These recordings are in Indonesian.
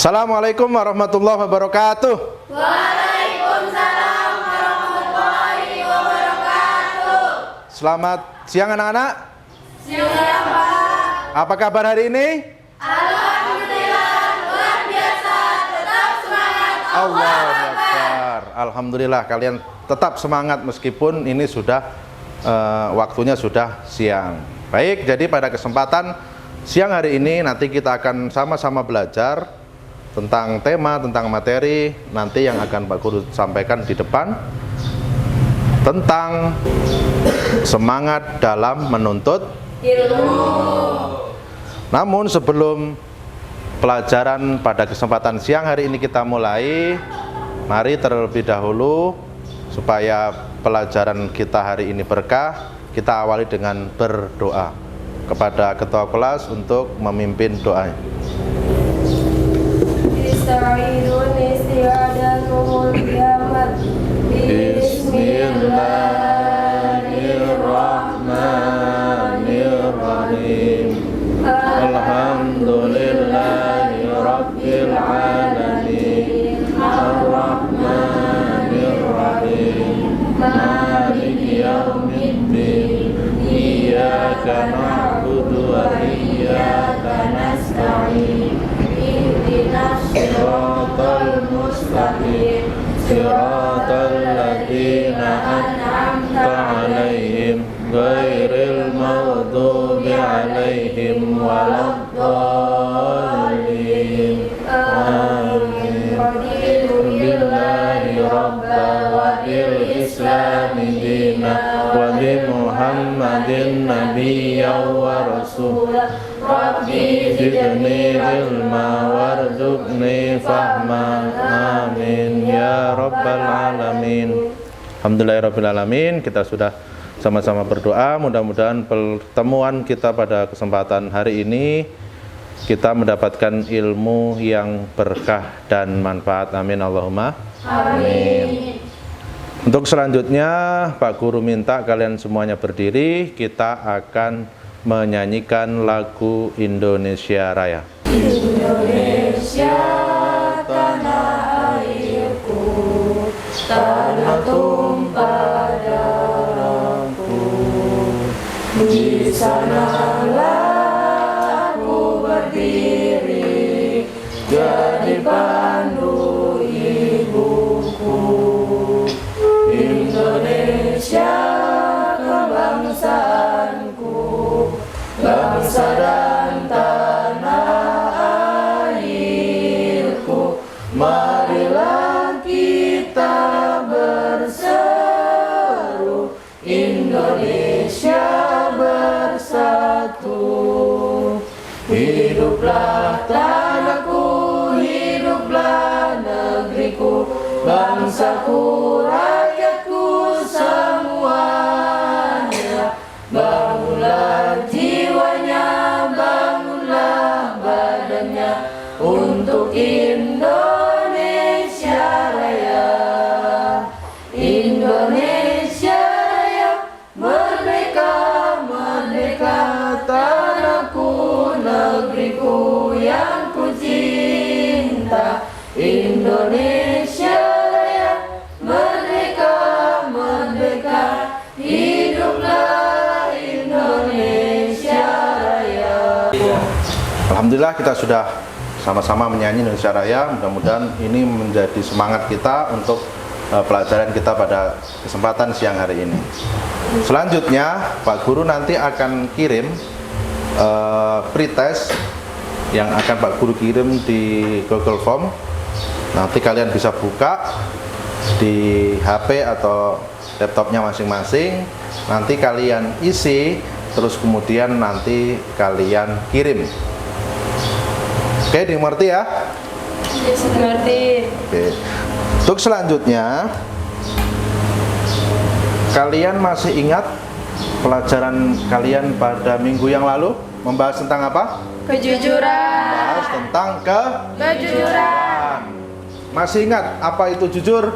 Assalamualaikum warahmatullahi wabarakatuh. Waalaikumsalam warahmatullahi wabarakatuh. Selamat siang anak-anak. Siang Pak. Apa kabar hari ini? Alhamdulillah luar biasa, tetap semangat. Allahu Akbar. Alhamdulillah kalian tetap semangat meskipun ini sudah waktunya sudah siang. Baik, jadi pada kesempatan siang hari ini nanti kita akan sama-sama belajar tentang tema, tentang materi nanti yang akan Pak Guru sampaikan di depan tentang semangat dalam menuntut Ilmu. Namun sebelum pelajaran pada kesempatan siang hari ini kita mulai, mari terlebih dahulu supaya pelajaran kita hari ini berkah, kita awali dengan berdoa kepada ketua kelas untuk memimpin doanya. Ista'inun isti'adanumul kiamat. Bismillahirrahmanirrahim. Alhamdulillahi rabbil alamin. Ar-Rahmanir-Rahim. Maliki yaumiddin. Iyyaka na'budu wa iyyaka nasta'in. Ihdinas siratal mustaqim. Siratal ladzina an'amta 'alaihim ghairil maghdubi 'alaihim waladdallin. Amin. Raditu billahi rabba wa bil islami dina wa bi Muhammadin nabiyyan wa rasulah. Rabbi zidni ilma warzuqni fahma. Amin ya rabbal alamin. Alhamdulillahirabbil alamin. Kita sudah sama-sama berdoa, mudah-mudahan pertemuan kita pada kesempatan hari ini kita mendapatkan ilmu yang berkah dan manfaat. Amin Allahumma amin. Untuk selanjutnya Pak Guru minta kalian semuanya berdiri, kita akan menyanyikan lagu Indonesia Raya. Indonesia tanah airku, tanah tumpah darahku. Di sanalah aku berdiri, jadi pandu ibuku. Indonesia kebangsaanku, bangsa dan tanah airku. Marilah kita berseru, Indonesia bersatu. Hiduplah tanahku, hiduplah negeriku, bangsaku, rakyatku semuanya. Bangunlah jiwanya, bangunlah badannya untuk Indonesia Raya. Indonesia Raya, merdeka, merdeka, tanahku, negeriku yang ku cinta. Indonesia Raya, merdeka, merdeka, hiduplah Indonesia Raya. Alhamdulillah kita sudah sama-sama menyanyi Indonesia Raya. Mudah-mudahan ini menjadi semangat kita untuk pelajaran kita pada kesempatan siang hari ini. Selanjutnya Pak Guru nanti akan kirim pretest yang akan Pak Guru kirim di Google Form. Nanti kalian bisa buka di HP atau laptopnya masing-masing. Nanti kalian isi, terus kemudian nanti kalian kirim. Oke, dimengerti ya? Mengerti. Oke. Untuk selanjutnya, kalian masih ingat pelajaran kalian pada minggu yang lalu membahas tentang apa? Kejujuran. Membahas tentang Kejujuran. Masih ingat apa itu jujur?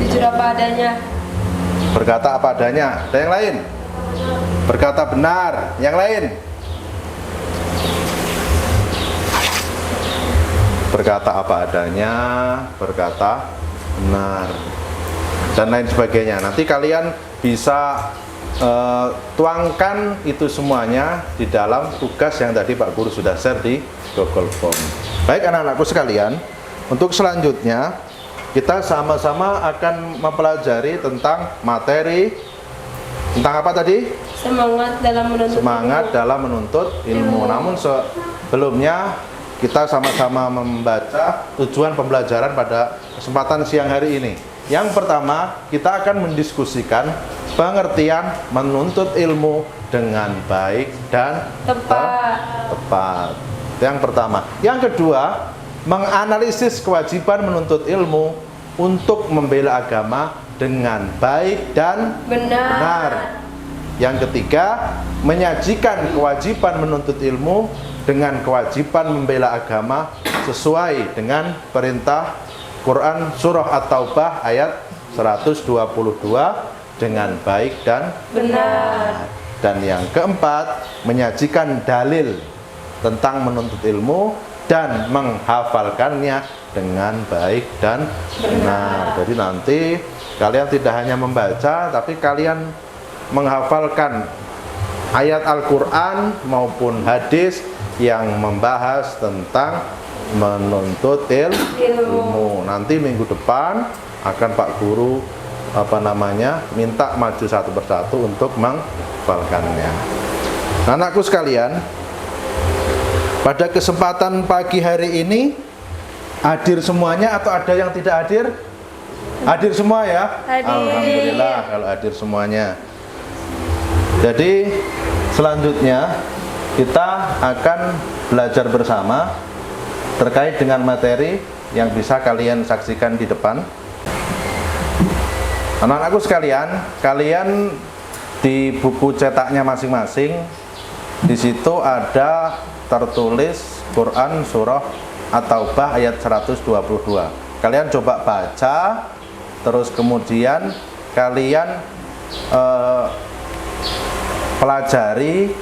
Jujur apa adanya. Berkata apa adanya. Ada yang lain? Berkata benar. Yang lain? berkata apa adanya, berkata benar, dan lain sebagainya. Nanti kalian bisa tuangkan itu semuanya di dalam tugas yang tadi Pak Guru sudah share di Google Form. Baik anak-anakku sekalian, untuk selanjutnya kita sama-sama akan mempelajari tentang materi tentang apa tadi? Semangat dalam menuntut ilmu. Namun sebelumnya kita sama-sama membaca tujuan pembelajaran pada kesempatan siang hari ini. Yang pertama, kita akan mendiskusikan pengertian menuntut ilmu dengan baik dan tepat. Itu yang pertama. Yang kedua, menganalisis kewajiban menuntut ilmu untuk membela agama dengan baik dan benar. Yang ketiga, menyajikan kewajiban menuntut ilmu dengan kewajiban membela agama sesuai dengan perintah Quran Surah At-Taubah ayat 122 dengan baik dan benar. Dan yang keempat, menyajikan dalil tentang menuntut ilmu dan menghafalkannya dengan baik dan benar. Jadi nanti kalian tidak hanya membaca, tapi kalian menghafalkan ayat Al-Quran maupun hadis yang membahas tentang menuntut ilmu. Nanti minggu depan akan Pak Guru minta maju satu persatu untuk menghafalkannya. Anakku sekalian, pada kesempatan pagi hari ini hadir semuanya atau ada yang tidak hadir? Hadir semua ya? Hadir. Alhamdulillah kalau hadir semuanya. Jadi selanjutnya kita akan belajar bersama terkait dengan materi yang bisa kalian saksikan di depan. Anak-anakku sekalian, kalian di buku cetaknya masing-masing, di situ ada tertulis Quran Surah At-Taubah ayat 122. Kalian coba baca, terus kemudian kalian pelajari,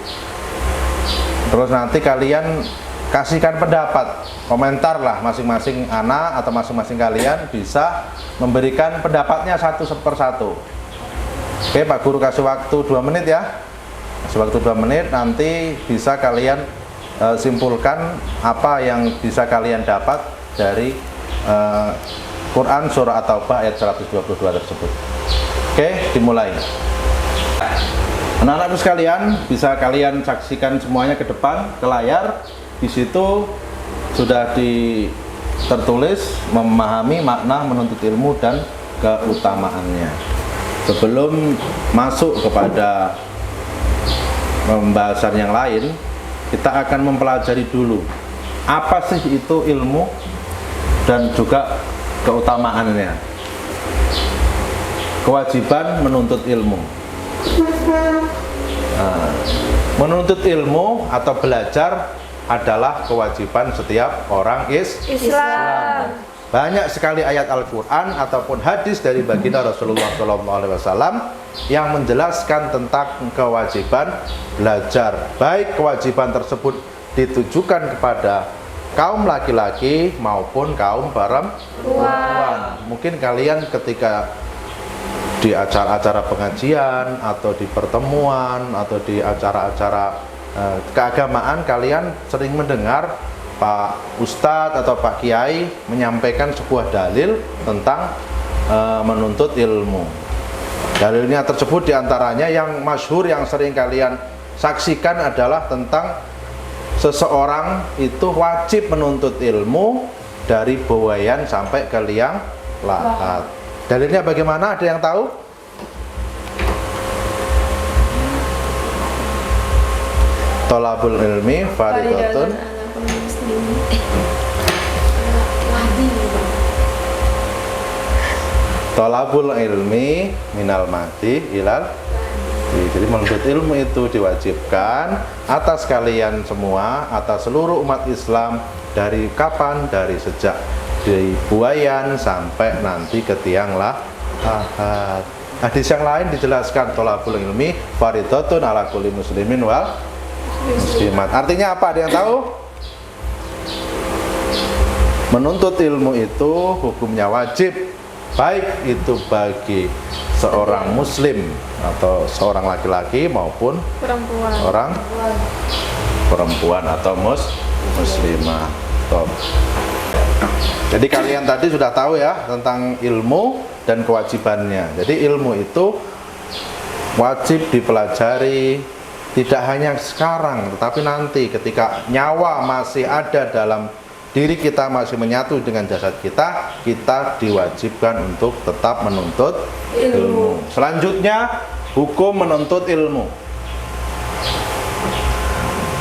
terus nanti kalian kasihkan pendapat, komentar lah masing-masing anak atau masing-masing kalian bisa memberikan pendapatnya satu per satu. Oke, Pak Guru kasih waktu 2 menit ya. Kasih waktu 2 menit, nanti bisa kalian simpulkan apa yang bisa kalian dapat dari Quran Surah At-Taubah ayat 122 tersebut. Oke, dimulai. Anak-anakku sekalian, bisa kalian saksikan semuanya ke depan, ke layar. Di situ sudah tertulis memahami makna menuntut ilmu dan keutamaannya. Sebelum masuk kepada pembahasan yang lain, kita akan mempelajari dulu apa sih itu ilmu dan juga keutamaannya. Kewajiban menuntut ilmu. Menuntut ilmu atau belajar adalah kewajiban setiap orang Islam. Banyak sekali ayat Al-Quran ataupun hadis dari baginda Rasulullah SAW yang menjelaskan tentang kewajiban belajar. Baik kewajiban tersebut ditujukan kepada kaum laki-laki maupun kaum perempuan. Mungkin kalian ketika di acara-acara pengajian atau di pertemuan atau di acara-acara keagamaan, kalian sering mendengar Pak Ustadz atau Pak Kiai menyampaikan sebuah dalil tentang menuntut ilmu. Dalilnya tersebut diantaranya yang masyhur yang sering kalian saksikan adalah tentang seseorang itu wajib menuntut ilmu dari buayan sampai ke liang lahat. Dalilnya bagaimana? Ada yang tahu? Thalabul ilmi fardhatun Thalabul ilmi minal mahdi ilal. Jadi menuntut ilmu itu diwajibkan atas kalian semua, atas seluruh umat Islam. Dari kapan? Dari sejak dari buayan sampai nanti ke tiang lahat. Hadis yang lain dijelaskan thalabul ilmi fardhatun ala kulli muslimin wal muslimat. Artinya apa? Ada yang tahu? Menuntut ilmu itu hukumnya wajib, baik itu bagi seorang muslim atau seorang laki-laki maupun orang perempuan atau muslimah. Top. Jadi kalian tadi sudah tahu ya tentang ilmu dan kewajibannya. Jadi ilmu itu wajib dipelajari, tidak hanya sekarang tetapi nanti ketika nyawa masih ada dalam diri kita, masih menyatu dengan jasad kita, kita diwajibkan untuk tetap menuntut ilmu. Selanjutnya, hukum menuntut ilmu.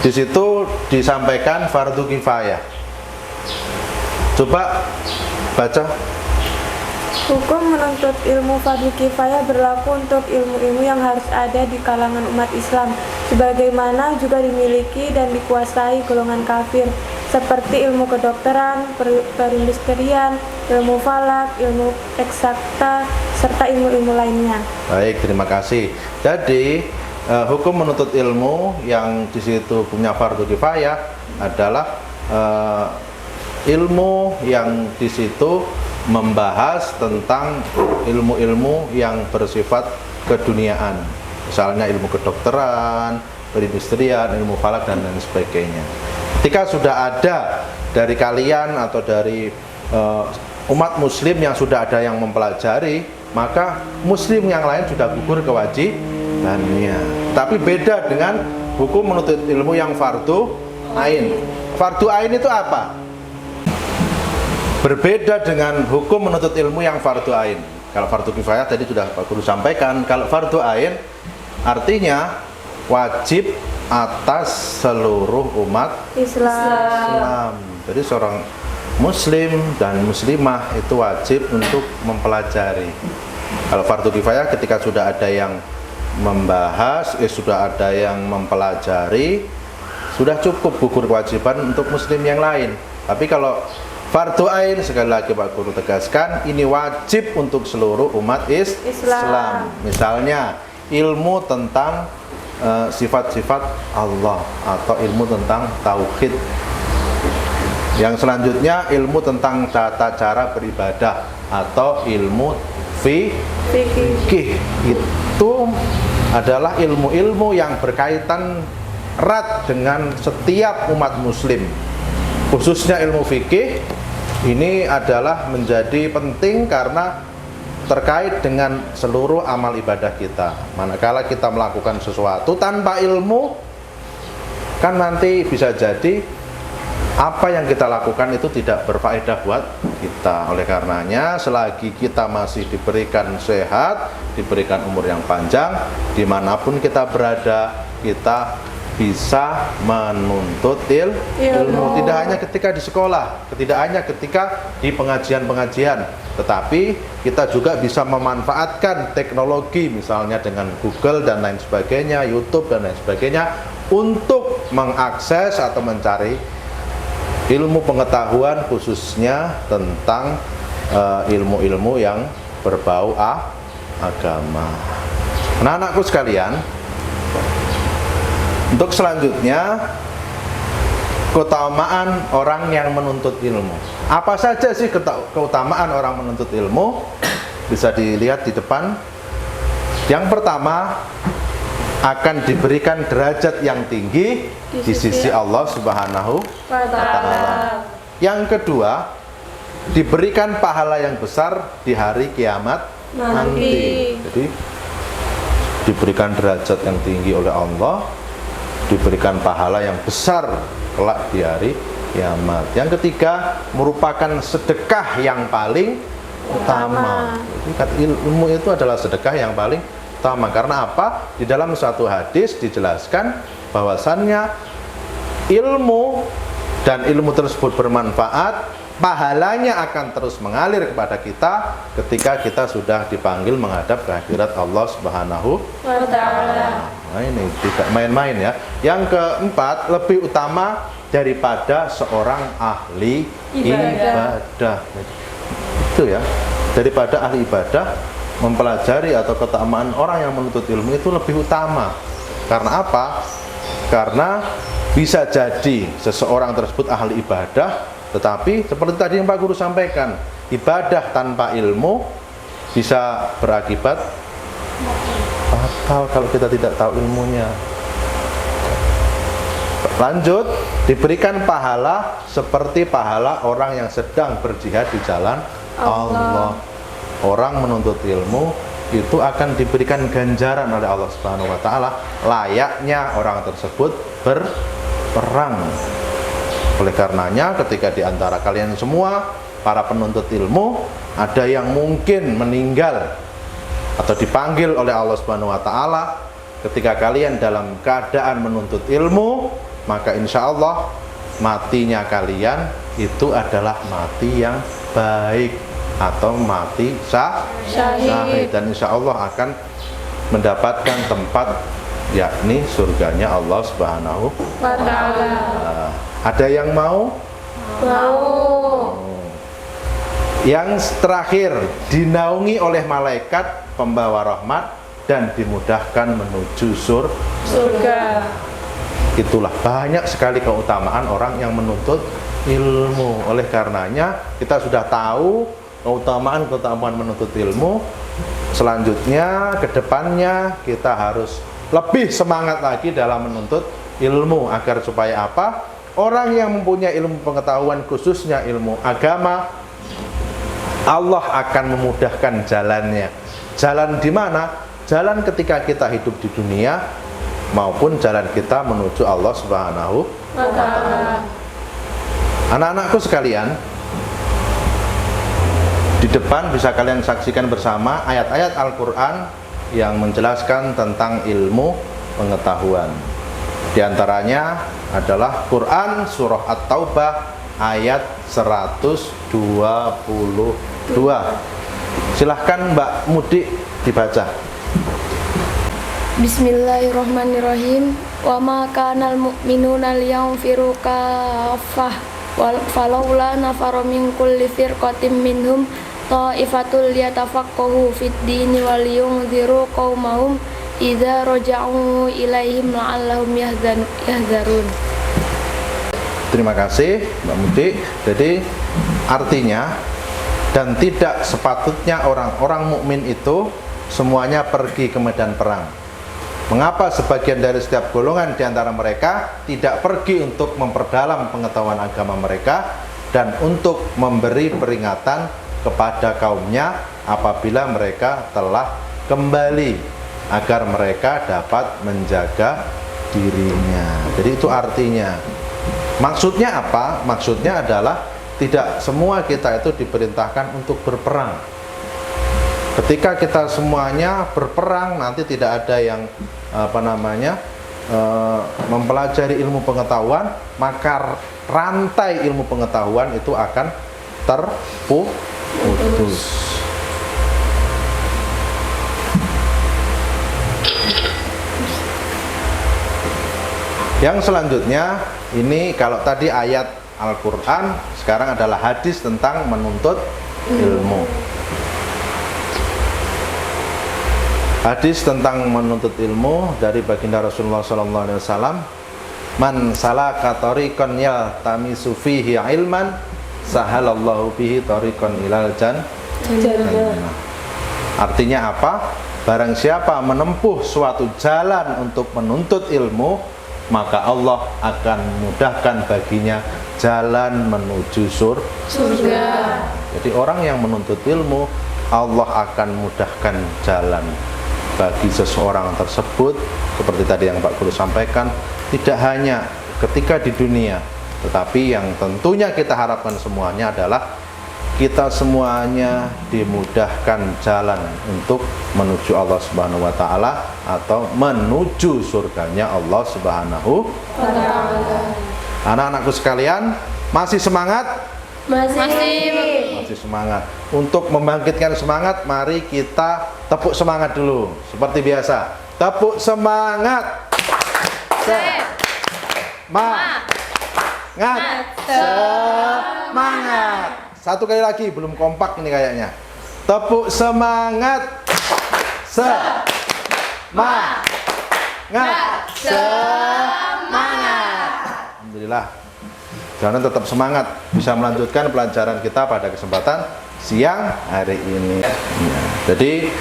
Di situ disampaikan fardu kifayah. Coba baca. Hukum menuntut ilmu fardu kifayah berlaku untuk ilmu-ilmu yang harus ada di kalangan umat Islam, sebagaimana juga dimiliki dan dikuasai golongan kafir, seperti ilmu kedokteran, perindustrian, ilmu falak, ilmu eksakta, serta ilmu-ilmu lainnya. Baik, terima kasih. Jadi hukum menuntut ilmu yang di situ punya fardu kifayah adalah ilmu yang di situ membahas tentang ilmu-ilmu yang bersifat keduniaan, misalnya ilmu kedokteran, perindustrian, ilmu falak dan lain sebagainya. Ketika sudah ada dari kalian atau dari umat muslim yang sudah ada yang mempelajari, maka muslim yang lain sudah gugur kewajibannya. Tapi beda dengan hukum menuntut ilmu yang fardu ain. Fardu ain itu apa? Berbeda dengan hukum menuntut ilmu yang fardu ain. Kalau fardu kifayah tadi sudah Pak Guru sampaikan. Kalau fardu ain artinya wajib atas seluruh umat Islam. Jadi seorang muslim dan muslimah itu wajib untuk mempelajari. Kalau fardu kifayah ketika sudah ada yang membahas, sudah ada yang mempelajari, sudah cukup gugur kewajiban untuk muslim yang lain. Tapi kalau fardu ain, sekali lagi Pak Guru tegaskan, ini wajib untuk seluruh umat Islam. Misalnya ilmu tentang sifat-sifat Allah atau ilmu tentang tauhid. Yang selanjutnya ilmu tentang tata cara beribadah atau ilmu fikih. Itu adalah ilmu-ilmu yang berkaitan erat dengan setiap umat muslim. Khususnya ilmu fikih ini adalah menjadi penting karena terkait dengan seluruh amal ibadah kita. Manakala kita melakukan sesuatu tanpa ilmu, kan nanti bisa jadi apa yang kita lakukan itu tidak berfaedah buat kita. Oleh karenanya, selagi kita masih diberikan sehat, diberikan umur yang panjang, dimanapun kita berada, kita bisa menuntut ilmu. Tidak hanya ketika di sekolah, tidak hanya ketika di pengajian-pengajian, tetapi kita juga bisa memanfaatkan teknologi, misalnya dengan Google dan lain sebagainya, YouTube dan lain sebagainya, untuk mengakses atau mencari ilmu pengetahuan khususnya tentang ilmu-ilmu yang berbau agama. Nah, anakku sekalian, untuk selanjutnya, keutamaan orang yang menuntut ilmu. Apa saja sih keutamaan orang menuntut ilmu? Bisa dilihat di depan. Yang pertama, akan diberikan derajat yang tinggi di sisi Allah Subhanahu wa Ta'ala. Yang kedua, diberikan pahala yang besar di hari kiamat nanti. Jadi diberikan derajat yang tinggi oleh Allah, diberikan pahala yang besar kelak di hari kiamat. Yang ketiga, merupakan sedekah yang paling utama. Jadi ilmu itu adalah sedekah yang paling utama. Karena apa? Di dalam satu hadis dijelaskan bahwasannya ilmu dan ilmu tersebut bermanfaat, pahalanya akan terus mengalir kepada kita ketika kita sudah dipanggil menghadap kehadirat Allah Subhanahu wa Ta'ala. Nah, ini tidak main-main ya. Yang keempat, lebih utama daripada seorang ahli ibadah. Itu ya, daripada ahli ibadah, mempelajari atau keutamaan orang yang menuntut ilmu itu lebih utama. Karena apa? Karena bisa jadi seseorang tersebut ahli ibadah, Tetapi seperti tadi yang Pak Guru sampaikan, ibadah tanpa ilmu bisa berakibat fatal kalau kita tidak tahu ilmunya. Lanjut, diberikan pahala seperti pahala orang yang sedang berjihad di jalan Allah. Orang menuntut ilmu itu akan diberikan ganjaran oleh Allah Subhanahu wa taala layaknya orang tersebut berperang. Oleh karenanya ketika di antara kalian semua para penuntut ilmu ada yang mungkin meninggal atau dipanggil oleh Allah Subhanahu wa taala ketika kalian dalam keadaan menuntut ilmu, maka insya Allah matinya kalian itu adalah mati yang baik atau mati syahid, dan insya Allah akan mendapatkan tempat yakni surganya Allah Subhanahu wa taala. Ada yang mau? Yang terakhir, dinaungi oleh malaikat pembawa rahmat dan dimudahkan menuju surga. Itulah banyak sekali keutamaan orang yang menuntut ilmu. Oleh karenanya kita sudah tahu keutamaan menuntut ilmu. Selanjutnya ke depannya kita harus lebih semangat lagi dalam menuntut ilmu agar supaya apa? Orang yang mempunyai ilmu pengetahuan khususnya ilmu agama, Allah akan memudahkan jalannya. Jalan di mana? Jalan ketika kita hidup di dunia maupun jalan kita menuju Allah Subhanahu wa taala. Anak-anakku sekalian, di depan bisa kalian saksikan bersama ayat-ayat Al-Qur'an yang menjelaskan tentang ilmu pengetahuan. Di antaranya adalah Quran surah At-Taubah ayat 122. Silahkan Mbak Mudi dibaca. Bismillahirrahmanirrahim. Wa ma kanal mu'minuna liyanfiru kaffah falaula nafara min kulli firqatin minhum ta'ifatul yatafaqahu fid dini wal yunziru qaumahum idza raja'u ilaihim la'allahum yahzarun. Terima kasih Mbak Mudi. Jadi artinya, dan tidak sepatutnya orang-orang mukmin itu semuanya pergi ke medan perang. Mengapa sebagian dari setiap golongan di antara mereka tidak pergi untuk memperdalam pengetahuan agama mereka dan untuk memberi peringatan kepada kaumnya apabila mereka telah kembali agar mereka dapat menjaga dirinya. Jadi itu artinya. Maksudnya apa? Maksudnya adalah tidak semua kita itu diperintahkan untuk berperang. Ketika kita semuanya berperang, nanti tidak ada yang mempelajari ilmu pengetahuan, maka rantai ilmu pengetahuan itu akan terputus. Yang selanjutnya, ini kalau tadi ayat Al-Quran, sekarang adalah hadis tentang menuntut ilmu. Hadis tentang menuntut ilmu dari baginda Rasulullah SAW. Man salaka tariqan yaltamisu fihi ilman, sahalallahu bihi tariqan ilal jannah. Artinya apa? Barang siapa menempuh suatu jalan untuk menuntut ilmu, maka Allah akan memudahkan baginya jalan menuju surga. Jadi orang yang menuntut ilmu, Allah akan mudahkan jalan bagi seseorang tersebut. Seperti tadi yang Pak Guru sampaikan, tidak hanya ketika di dunia, tetapi yang tentunya kita harapkan semuanya adalah kita semuanya dimudahkan jalan untuk menuju Allah Subhanahu wa taala atau menuju surganya Allah Subhanahu wa taala. Anak-anakku sekalian, masih semangat? Masih semangat. Untuk membangkitkan semangat, mari kita tepuk semangat dulu. Seperti biasa. Tepuk semangat. Semangat. Satu kali lagi, belum kompak ini kayaknya. Tepuk semangat. Semangat. Alhamdulillah. mudah-mudahan tetap semangat bisa melanjutkan pelajaran kita pada kesempatan siang hari ini. Ya, jadi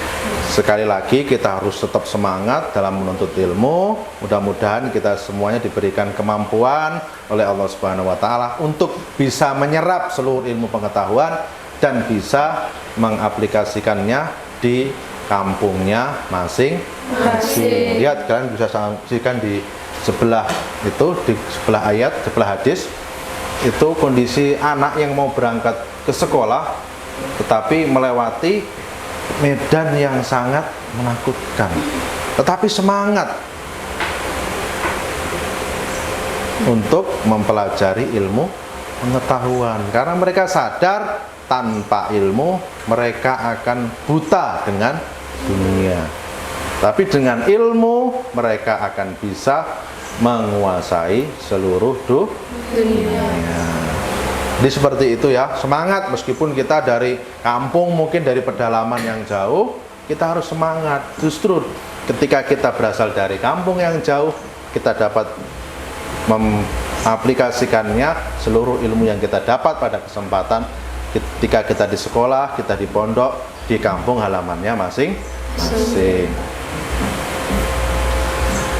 sekali lagi kita harus tetap semangat dalam menuntut ilmu. Mudah-mudahan kita semuanya diberikan kemampuan oleh Allah Subhanahu wa taala untuk bisa menyerap seluruh ilmu pengetahuan dan bisa mengaplikasikannya di kampungnya masing-masing. Lihat, kalian bisa saksikan di sebelah itu, di sebelah ayat, sebelah hadis itu kondisi anak yang mau berangkat ke sekolah tetapi melewati medan yang sangat menakutkan, tetapi semangat untuk mempelajari ilmu pengetahuan karena mereka sadar tanpa ilmu mereka akan buta dengan dunia, tapi dengan ilmu mereka akan bisa menguasai seluruh dunia. Jadi seperti itu ya, semangat meskipun kita dari kampung, mungkin dari pedalaman yang jauh, kita harus semangat. Justru ketika kita berasal dari kampung yang jauh, kita dapat mengaplikasikannya seluruh ilmu yang kita dapat pada kesempatan ketika kita di sekolah, kita di pondok, di kampung halamannya masing-masing.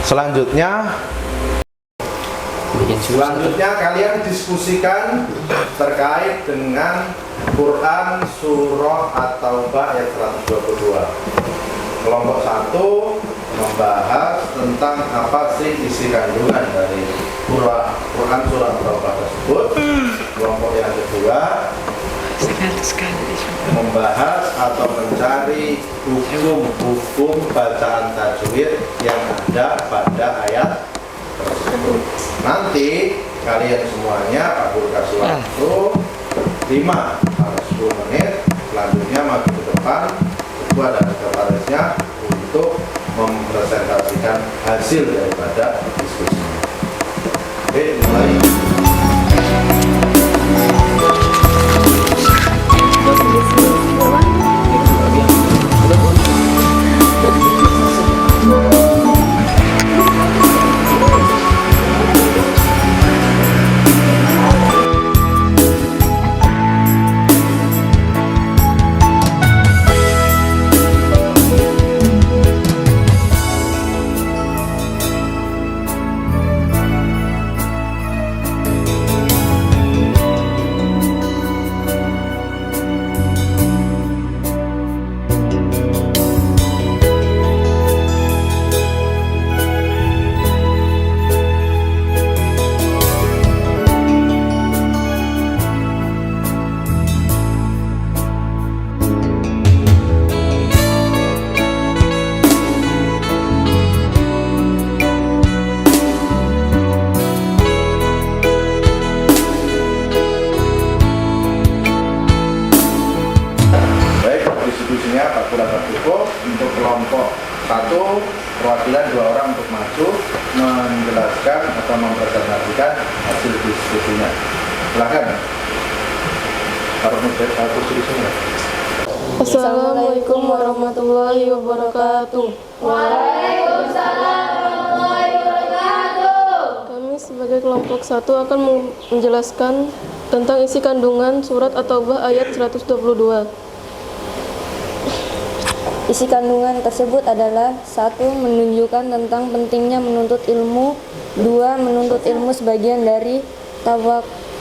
Selanjutnya kalian diskusikan terkait dengan Quran surah At-Taubah ayat 122. Kelompok 1 membahas tentang apa sih isi kandungan dari Quran surah At-Taubah tersebut. Kelompok yang kedua membahas atau mencari hukum-hukum bacaan tajwid yang ada pada ayat tersebut. Nanti kalian semuanya Pak Guru kasih waktu 5 atau 10 menit, selanjutnya maju ke depan ketua dan sekretarisnya untuk mempresentasikan hasil daripada diskusi. Oke, mulai. Untuk kelompok 1 perwakilan 2 orang untuk maju menjelaskan atau mempresentasikan hasil diskusinya. Silakan. Assalamualaikum warahmatullahi wabarakatuh. Waalaikumsalam warahmatullahi wabarakatuh. Kami sebagai kelompok 1 akan menjelaskan tentang isi kandungan surat At-Taubah ayat 122. Isi kandungan tersebut adalah 1. Menunjukkan tentang pentingnya menuntut ilmu. 2. Menuntut ilmu sebagian dari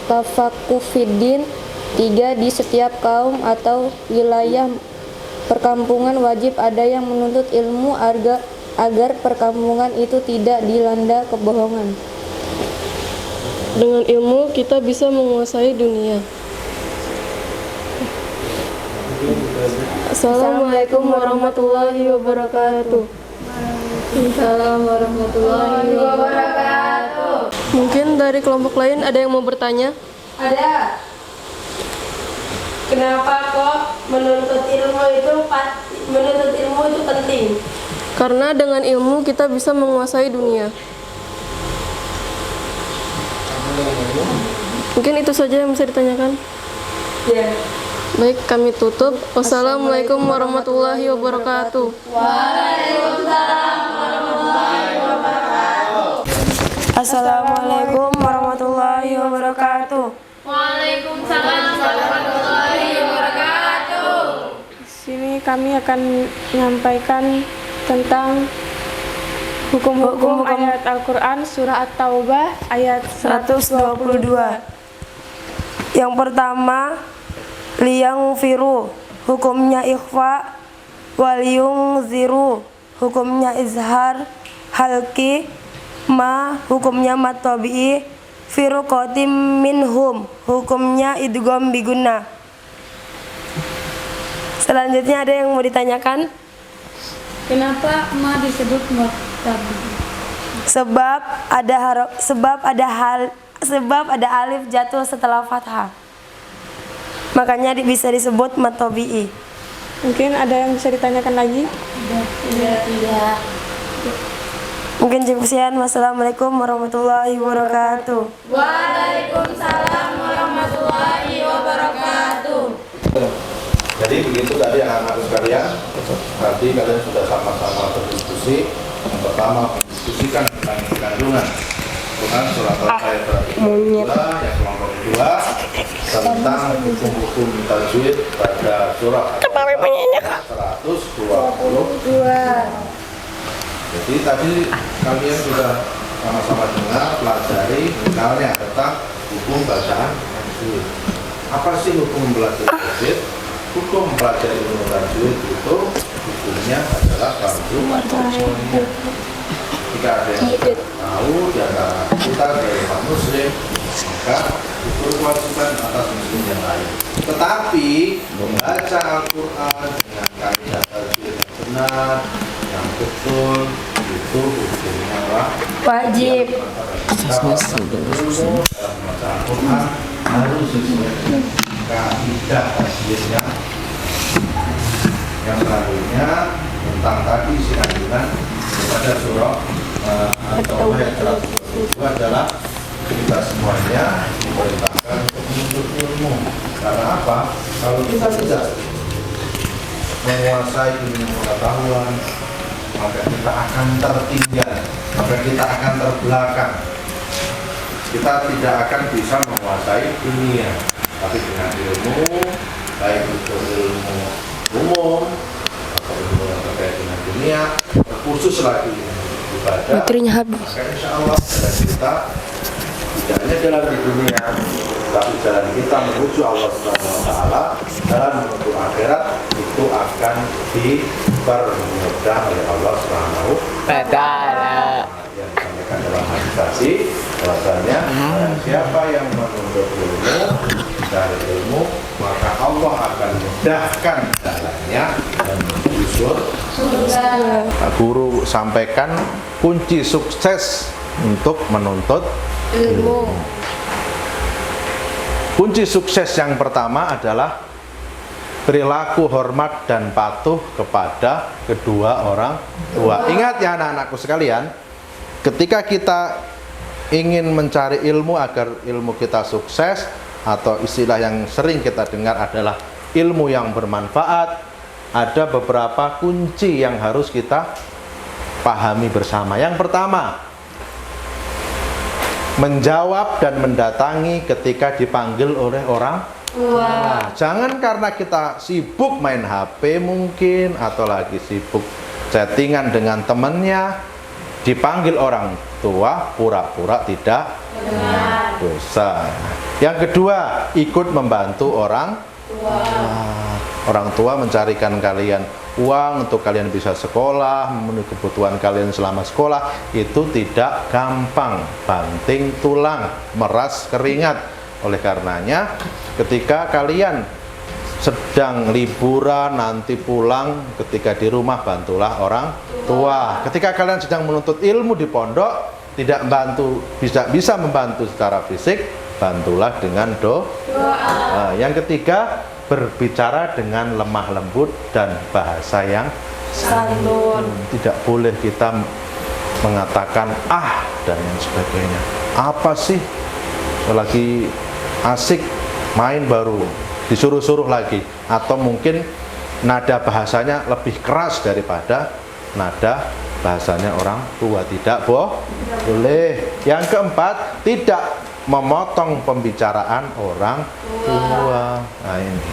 tafakuh fiddin. 3. Di setiap kaum atau wilayah perkampungan wajib ada yang menuntut ilmu agar perkampungan itu tidak dilanda kebohongan. Dengan ilmu kita bisa menguasai dunia. Assalamualaikum warahmatullahi wabarakatuh. Assalamualaikum warahmatullahi Wabarakatuh. Mungkin dari kelompok lain ada yang mau bertanya? Ada. Kenapa kok menuntut ilmu itu penting? Karena dengan ilmu kita bisa menguasai dunia. Mungkin itu saja yang bisa ditanyakan. Ya. Baik, kami tutup. Wassalamualaikum warahmatullahi wabarakatuh. Waalaikumsalam warahmatullahi wabarakatuh. Assalamualaikum warahmatullahi wabarakatuh. Di sini kami akan menyampaikan tentang hukum-hukum ayat Al-Quran surah At-Taubah ayat 122. Yang pertama, liyang firu, hukumnya ikhfa, waliyung ziru, hukumnya izhar, halki, ma, hukumnya matobi'i, firu kotim minhum, hukumnya idgham biguna. Selanjutnya ada yang mau ditanyakan? Kenapa ma disebut mu'tabi? Sebab ada alif jatuh setelah fathah. Makanya bisa disebut matobi'i. Mungkin ada yang bisa ditanyakan lagi? Tidak. Mungkin cukup sekian. Wassalamualaikum warahmatullahi wabarakatuh. Jadi begitu tadi anak-anak sekalian, tadi kalian sudah sama-sama berdiskusi. Yang pertama mendiskusikan tentang kandungan Quran surat Al-Ayat yang kelompok kedua tentang hukum-hukum tajwid pada surah Al-Ayat 122. Jadi tadi kalian sudah sama-sama dengar, pelajari misalnya tentang hukum bacaan tajwid. Apa sih hukum belajar tajwid? Hukum mempelajari ilmu tajwid itu hukumnya adalah fardu ain. Jika ada yang tidak tahu di antara kita dari umat muslim, maka itu kewajiban atas muslim yang lain. Tetapi membaca Al-Quran dengan kaidah tajwid yang benar, yang betul, itu hukumnya Wajib. dalam membaca Al-Quran harus sesuai dengan kaidah tajwid yang selanjutnya tentang tadi isi kandungan pada surah At-Taubah ayat 122 adalah kita semuanya diperintahkan untuk menuntut ilmu. Karena apa? Kalau kita tidak menguasai ilmu pengetahuan, maka kita akan tertinggal, maka kita akan terbelakang. Kita tidak akan bisa menguasai dunia. Tapi dengan ilmu, baik itu ilmu umum atau ilmu yang terkait dengan dunia, khusus lagi ibadah, maka insya Allah jalan kita tidak hanya jalan di dunia, tapi jalan kita menuju Allah Subhanahu Wa Taala, jalan menuju akhirat itu akan dipermudah oleh Allah Subhanahu Wa Taala. Yang disampaikan dalam hadis tadi, bahwasanya siapa yang menuntut ilmu dari ilmu, maka Allah akan mudahkan jalannya dan menuju surga. Guru sampaikan kunci sukses untuk menuntut ilmu. Kunci sukses yang pertama adalah perilaku hormat dan patuh kepada kedua orang tua. Ingat ya anak-anakku sekalian, ketika kita ingin mencari ilmu agar ilmu kita sukses, atau istilah yang sering kita dengar adalah ilmu yang bermanfaat, ada beberapa kunci yang harus kita pahami bersama. Yang pertama, menjawab dan mendatangi ketika dipanggil oleh orang tua. Jangan karena kita sibuk main HP mungkin, atau lagi sibuk chattingan dengan temannya, dipanggil orang tua pura-pura tidak dosa. Yang kedua, ikut membantu orang tua. Orang tua mencarikan kalian uang untuk kalian bisa sekolah, memenuhi kebutuhan kalian selama sekolah, itu tidak gampang, banting tulang, meras keringat. Oleh karenanya, ketika kalian sedang liburan, nanti pulang, ketika di rumah bantulah orang tua. Ketika kalian sedang menuntut ilmu di pondok, tidak bisa membantu secara fisik, bantulah dengan doa. Yang ketiga, berbicara dengan lemah lembut dan bahasa yang santun. Tidak boleh kita mengatakan dan yang sebagainya. Apa sih, lagi asik main baru disuruh-suruh lagi, atau mungkin nada bahasanya lebih keras daripada nada bahasanya orang tua, tidak boleh. Yang keempat, tidak memotong pembicaraan orang tua. Nah ini,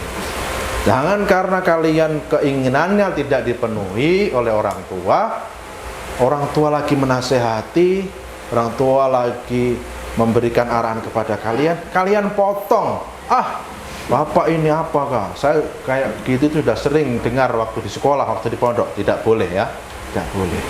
jangan karena kalian keinginannya tidak dipenuhi oleh orang tua lagi menasehati, orang tua lagi memberikan arahan kepada kalian, kalian potong. Ah, bapak ini apakah? Saya kayak gitu sudah sering dengar waktu di sekolah, waktu di pondok. Tidak boleh ya, tidak boleh.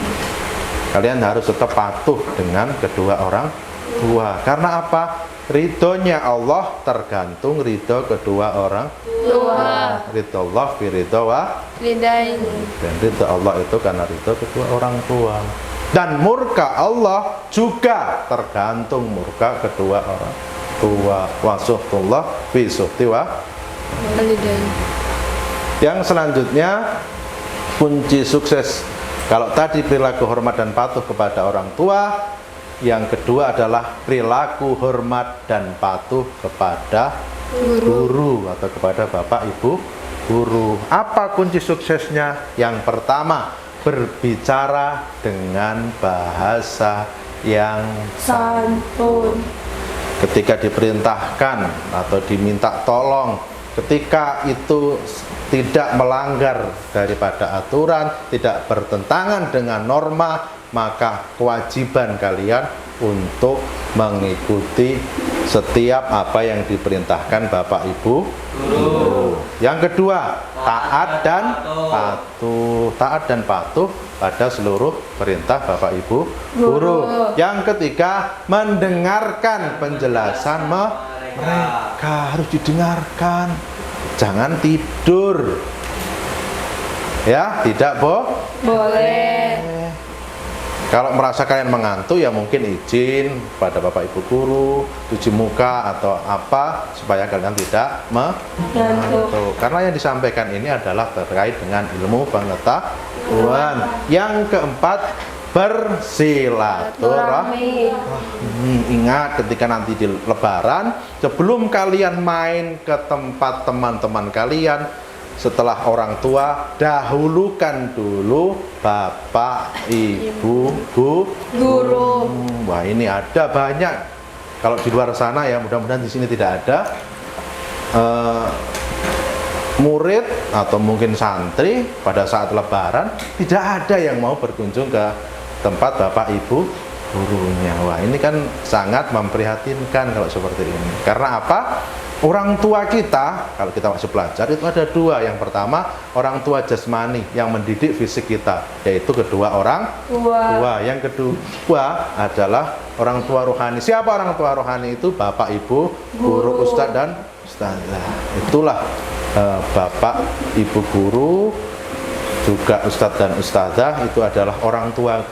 Kalian harus tetap patuh dengan kedua orang tua. Karena apa? Ridhonya Allah tergantung ridho kedua orang tua. Ridho Allah fi ridho wa Lidain. dan ridho Allah itu karena ridho kedua orang tua. Dan murka Allah juga tergantung murka kedua orang tua. Wa suhtullah fi suhti wa Lidain. Yang selanjutnya, kunci sukses. Kalau tadi perilaku hormat dan patuh kepada orang tua, yang kedua adalah perilaku hormat dan patuh kepada guru atau kepada bapak ibu guru. Apa kunci suksesnya? Yang pertama, berbicara dengan bahasa yang Santun. ketika diperintahkan atau diminta tolong, ketika itu tidak melanggar daripada aturan, tidak bertentangan dengan norma, maka kewajiban kalian untuk mengikuti setiap apa yang diperintahkan Bapak Ibu guru. Yang kedua, taat dan patuh. Taat dan patuh pada seluruh perintah Bapak Ibu guru. Yang ketiga, mendengarkan penjelasan mereka, harus didengarkan. Jangan tidur. Ya, tidak boleh. Kalau merasa kalian mengantuk, ya mungkin izin pada Bapak Ibu guru, cuci muka atau apa supaya kalian tidak mengantuk. Karena yang disampaikan ini adalah terkait dengan ilmu pengetahuan. Yang keempat, bersilaturahmi. Ingat ketika nanti di Lebaran, sebelum kalian main ke tempat teman-teman kalian, setelah orang tua, dahulukan dulu bapak, ibu, guru. Wah, ini ada banyak. Kalau di luar sana ya, mudah-mudahan di sini tidak ada. Murid atau mungkin santri pada saat Lebaran tidak ada yang mau berkunjung ke tempat bapak, ibu, gurunya. Wah, ini kan sangat memprihatinkan kalau seperti ini. Karena apa? Orang tua kita, kalau kita masih belajar, itu ada dua. Yang pertama, orang tua jasmani yang mendidik fisik kita, yaitu kedua orang tua. Yang kedua adalah orang tua rohani. Siapa orang tua rohani itu? Bapak, ibu, guru, ustadz, dan ustadzah. Itulah bapak, ibu guru, juga ustadz dan ustadzah, itu adalah orang tua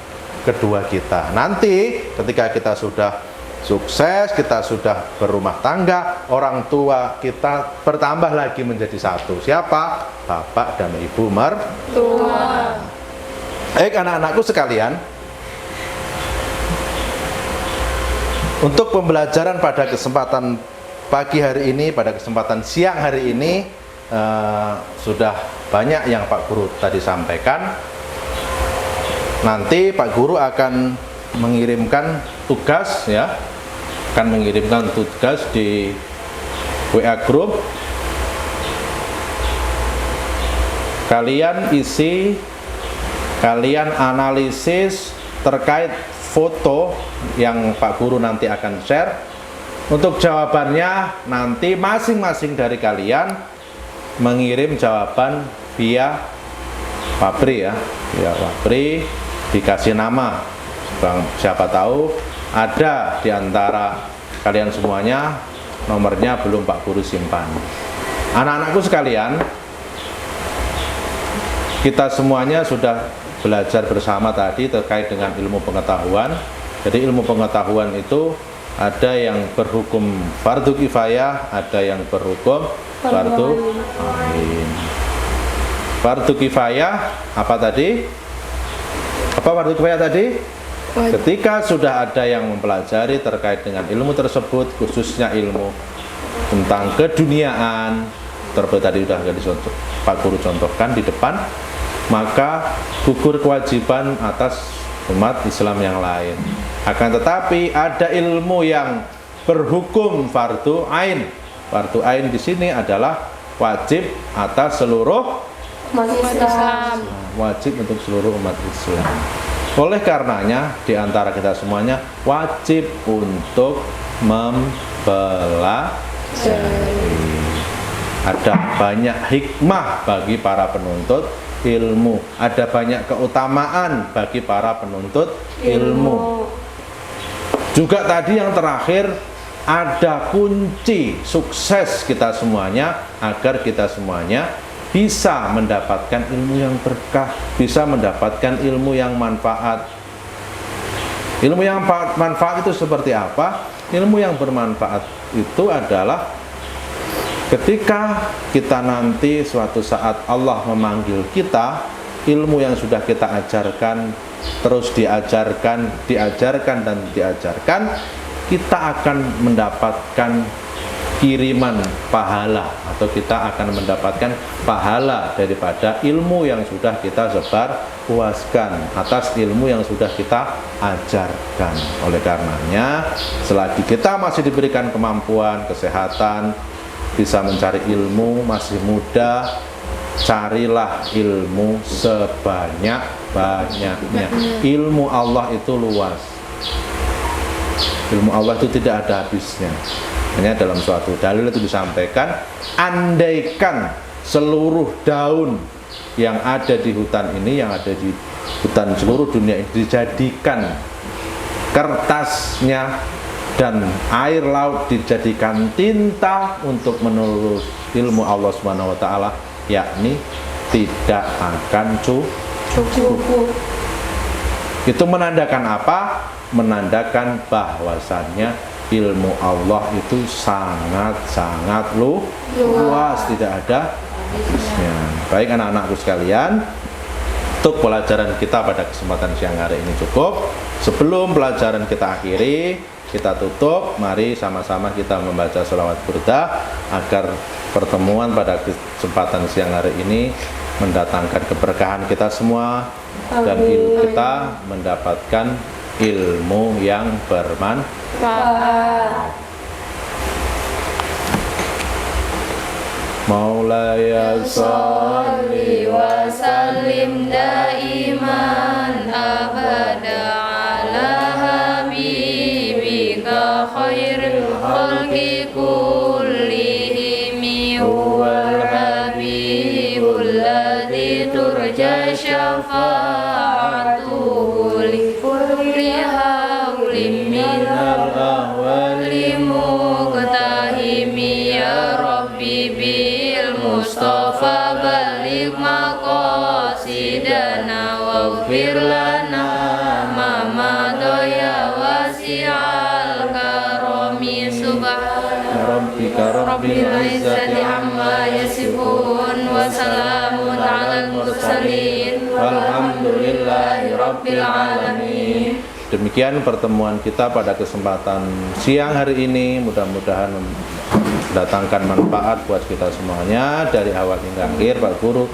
kedua kita. Nanti ketika kita sudah sukses, kita sudah berumah tangga, orang tua kita bertambah lagi menjadi satu. Siapa? Bapak dan ibu mertua. Baik anak-anakku sekalian, untuk pembelajaran pada kesempatan pagi hari ini, pada kesempatan siang hari ini, sudah banyak yang Pak Guru tadi sampaikan. Nanti Pak Guru akan mengirimkan tugas, ya, akan mengirimkan tugas di WA group. Kalian isi, kalian analisis terkait foto yang Pak Guru nanti akan share. Untuk jawabannya nanti masing-masing dari kalian mengirim jawaban via Papri, ya, via Papri, dikasih nama. Siapa tahu ada di antara kalian semuanya nomornya belum Pak Guru simpan. Anak-anakku sekalian, kita semuanya sudah belajar bersama tadi terkait dengan ilmu pengetahuan. Jadi ilmu pengetahuan itu ada yang berhukum fardu kifayah, ada yang berhukum fardu ain. Fardu kifayah apa tadi? Apa fardu kifayah tadi? Ketika sudah ada yang mempelajari terkait dengan ilmu tersebut, khususnya ilmu tentang keduniaan, terlebih tadi sudah Pak Guru contohkan di depan, maka gugur kewajiban atas umat Islam yang lain. Akan tetapi ada ilmu yang berhukum fardu ain. Fardu ain di sini adalah wajib atas seluruh Umat Islam. wajib untuk seluruh umat Islam. Oleh karenanya di antara kita semuanya wajib untuk mempelajari. Ada banyak hikmah bagi para penuntut ilmu, ada banyak keutamaan bagi para penuntut ilmu. Juga tadi yang terakhir, ada kunci sukses kita semuanya agar kita semuanya bisa mendapatkan ilmu yang berkah, bisa mendapatkan ilmu yang manfaat. Ilmu yang manfaat itu seperti apa? Ilmu yang bermanfaat itu adalah ketika kita nanti suatu saat Allah memanggil kita, ilmu yang sudah kita ajarkan terus diajarkan dan diajarkan, kita akan mendapatkan kiriman pahala, atau kita akan mendapatkan pahala daripada ilmu yang sudah kita sebar luaskan, atas ilmu yang sudah kita ajarkan. Oleh karenanya, selagi kita masih diberikan kemampuan, kesehatan, bisa mencari ilmu, masih muda, carilah ilmu sebanyak-banyaknya. Ilmu Allah itu luas. Ilmu Allah itu tidak ada habisnya. Hanya dalam suatu dalil itu disampaikan, andaikan seluruh daun yang ada di hutan ini, yang ada di hutan seluruh dunia ini dijadikan kertasnya, dan air laut dijadikan tinta untuk menulis ilmu Allah Subhanahu wa taala, yakni tidak akan cukup. Itu menandakan apa? Menandakan bahwasannya ilmu Allah itu sangat-sangat luas, tidak ada habisnya. Baik anak-anakku sekalian, untuk pelajaran kita pada kesempatan siang hari ini cukup. Sebelum pelajaran kita akhiri, kita tutup, mari sama-sama kita membaca sholawat burdah agar pertemuan pada kesempatan siang hari ini mendatangkan keberkahan kita semua dan kita mendapatkan ilmu yang bermanfaat. Maulaya sholli wa sallim daiman abada ala habibika khairil khalqi kullihim huwal habibul ladzi turja syafa'atuhu li kulli hawlin minal ahwali muqtahimi ya rabbi bil mustafa balik maqasidana waghfir lana ma madaya wasi'al karami subhana rabbika rabbil izzati amma yasifun wa salamun alal mursalin walhamdulillahi rabbil alamin. Demikian pertemuan kita pada kesempatan siang hari ini, mudah-mudahan mendatangkan manfaat buat kita semuanya dari awal hingga akhir. Pak Guru,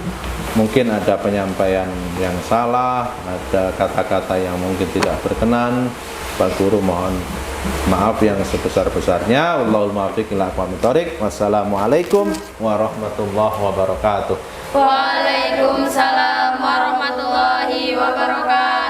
mungkin ada penyampaian yang salah, ada kata-kata yang mungkin tidak berkenan, Pak Guru mohon maaf yang sebesar-besarnya. Wallahul muwaffiq ila aqwamit thoriq. Wassalamualaikum warahmatullahi wabarakatuh. Waalaikumsalam warahmatullahi wabarakatuh.